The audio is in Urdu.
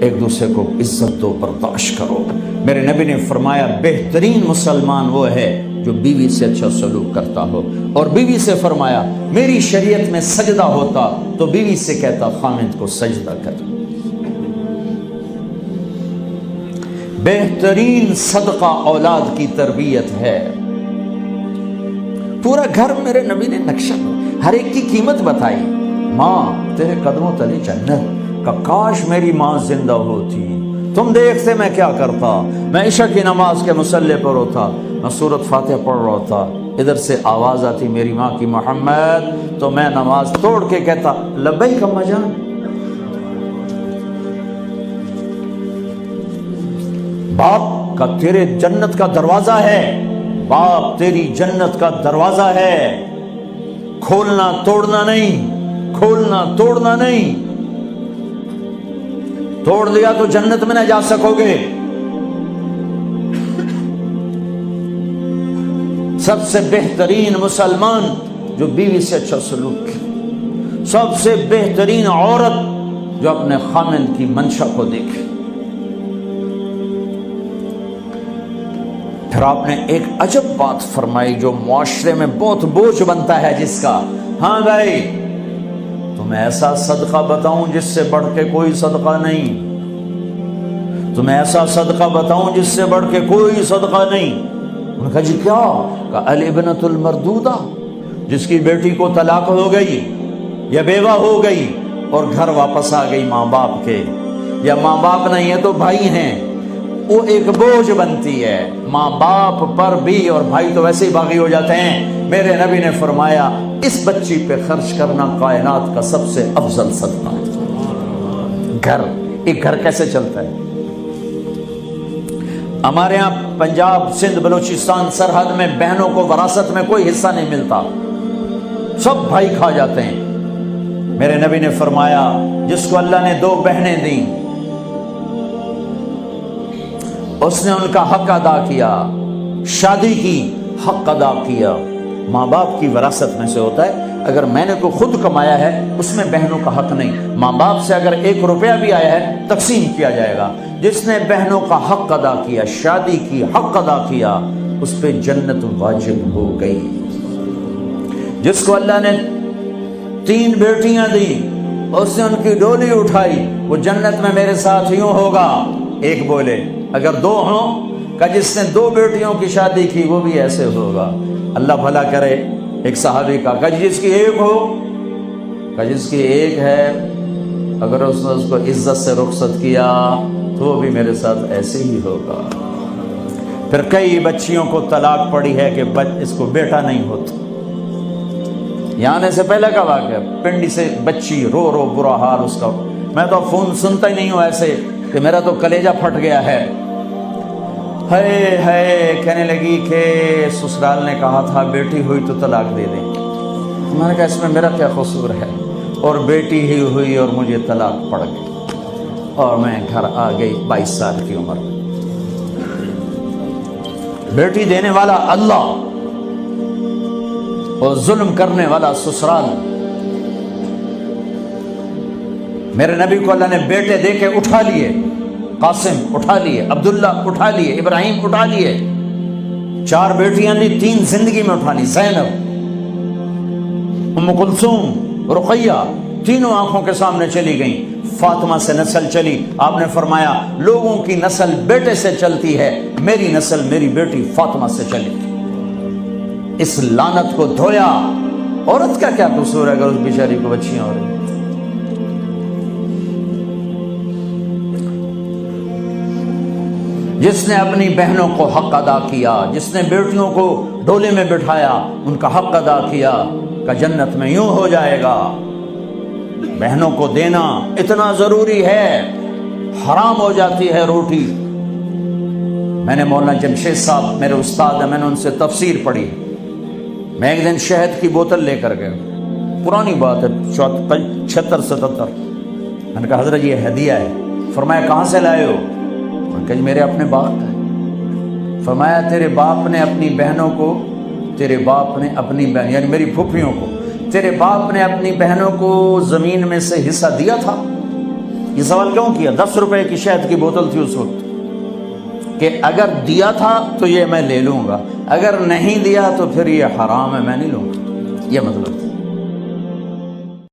ایک دوسرے کو عزت دو، برداشت کرو۔ میرے نبی نے فرمایا بہترین مسلمان وہ ہے جو بیوی سے اچھا سلوک کرتا ہو، اور بیوی سے فرمایا میری شریعت میں سجدہ ہوتا تو بیوی سے کہتا خامند کو سجدہ کر۔ بہترین صدقہ اولاد کی تربیت ہے۔ پورا گھر میرے نبی نے نقشہ، ہر ایک کی قیمت بتائی۔ ماں تیرے قدموں تلے جنت، کاش میری ماں زندہ ہوتی، تم دیکھتے میں کیا کرتا، میں عشاء کی نماز کے مصلی پر ہوتا، میں سورۃ فاتحہ پڑھ رہا تھا، ادھر سے آواز آتی میری ماں کی محمد، تو میں نماز توڑ کے کہتا لبیک اماں جان۔ باپ کا تیرے جنت کا دروازہ ہے، باپ تیری جنت کا دروازہ ہے، کھولنا توڑنا نہیں، کھولنا توڑنا نہیں، توڑ دیا تو جنت میں نہ جا سکو گے۔ سب سے بہترین مسلمان جو بیوی سے اچھا سلوک کرے، سب سے بہترین عورت جو اپنے خامند کی منشا کو دیکھے۔ پھر آپ نے ایک عجب بات فرمائی جو معاشرے میں بہت بوجھ بنتا ہے جس کا، ہاں بھائی تمہیں ایسا صدقہ بتاؤں جس سے بڑھ کے کوئی صدقہ نہیں، تمہیں ایسا صدقہ بتاؤں جس سے بڑھ کے کوئی صدقہ نہیں۔ انہوں نے کہا جی کیا؟ کہا الابنۃ المردودہ، جس کی بیٹی کو طلاق ہو گئی یا بیوہ ہو گئی اور گھر واپس آ گئی ماں باپ کے، یا ماں باپ نہیں ہے تو بھائی ہیں، وہ ایک بوجھ بنتی ہے ماں باپ پر بھی، اور بھائی تو ویسے ہی باغی ہو جاتے ہیں۔ میرے نبی نے فرمایا اس بچی پہ خرچ کرنا کائنات کا سب سے افضل صدقہ ہے۔ گھر، ایک گھر کیسے چلتا ہے؟ ہمارے ہاں پنجاب سندھ بلوچستان سرحد میں بہنوں کو وراثت میں کوئی حصہ نہیں ملتا، سب بھائی کھا جاتے ہیں۔ میرے نبی نے فرمایا جس کو اللہ نے 2 بہنیں دیں اس نے ان کا حق ادا کیا، شادی کی حق ادا کیا۔ ماں باپ کی وراثت میں سے ہوتا ہے، اگر میں نے کو خود کمایا ہے اس میں بہنوں کا حق نہیں، ماں باپ سے اگر 1 روپیہ بھی آیا ہے تقسیم کیا جائے گا۔ جس نے بہنوں کا حق ادا کیا، شادی کی حق ادا کیا، اس پہ جنت واجب ہو گئی۔ جس کو اللہ نے 3 بیٹیاں دی اس نے ان کی ڈولی اٹھائی، وہ جنت میں میرے ساتھ یوں ہوگا۔ ایک بولے اگر 2 ہوں، کہ جس نے 2 بیٹیوں کی شادی کی وہ بھی ایسے ہوگا۔ اللہ بھلا کرے۔ ایک صحابی کا کہ جس کی 1 ہو، کہ جس کی 1 ہے، اگر اس نے اس کو عزت سے رخصت کیا تو وہ بھی میرے ساتھ ایسے ہی ہوگا۔ پھر کئی بچیوں کو طلاق پڑی ہے کہ اس کو بیٹا نہیں ہوتا۔ یہاں آنے سے پہلے کا واقعہ، پنڈی سے بچی رو رو برا حال اس کا، میں تو فون سنتا ہی نہیں ہوں ایسے کہ میرا تو کلیجہ پھٹ گیا ہے۔ ہے کہنے لگی کہ سسرال نے کہا تھا بیٹی ہوئی تو طلاق دے دیں۔ میں نے کہا اس میں میرا کیا قصور ہے، اور بیٹی ہی ہوئی اور مجھے طلاق پڑ گئی، اور میں گھر آ گئی 22 سال کی عمر میں۔ بیٹی دینے والا اللہ اور ظلم کرنے والا سسرال۔ میرے نبی کو اللہ نے بیٹے دے کے اٹھا لیے، قاسم اٹھا لیے، عبداللہ اٹھا لیے، ابراہیم اٹھا لیے، 4 بیٹیاں دی، 3 زندگی میں اٹھا لی، زینب، ام کلثوم، رقیہ، تینوں آنکھوں کے سامنے چلی گئیں۔ فاطمہ سے نسل چلی، آپ نے فرمایا لوگوں کی نسل بیٹے سے چلتی ہے، میری نسل میری بیٹی فاطمہ سے چلی۔ اس لعنت کو دھویا۔ عورت کا کیا قصور ہے اگر اس بیچاری کو بچیاں ہو رہی؟ جس نے اپنی بہنوں کو حق ادا کیا، جس نے بیٹیوں کو ڈولے میں بٹھایا، ان کا حق ادا کیا، کہ جنت میں یوں ہو جائے گا۔ بہنوں کو دینا اتنا ضروری ہے، حرام ہو جاتی ہے روٹی۔ میں نے مولانا جمشید صاحب میرے استاد ہیں، میں نے ان سے تفسیر پڑھی۔ میں ایک دن شہد کی بوتل لے کر گیا، پرانی بات ہے 76-77۔ میں نے کہا حضرت یہ ہدیہ ہے۔ فرمایا کہاں سے لائے ہو؟ کہ میرے اپنے باپ ہے۔ فرمایا تیرے باپ نے اپنی بہنوں کو، تیرے باپ نے اپنی بہن یعنی میری پھوپھیوں کو، تیرے باپ نے اپنی بہنوں کو زمین میں سے حصہ دیا تھا؟ یہ سوال کیوں کیا؟ 10 روپے کی شہد کی بوتل تھی اس وقت، کہ اگر دیا تھا تو یہ میں لے لوں گا، اگر نہیں دیا تو پھر یہ حرام ہے، میں نہیں لوں گا، یہ مطلب تھا۔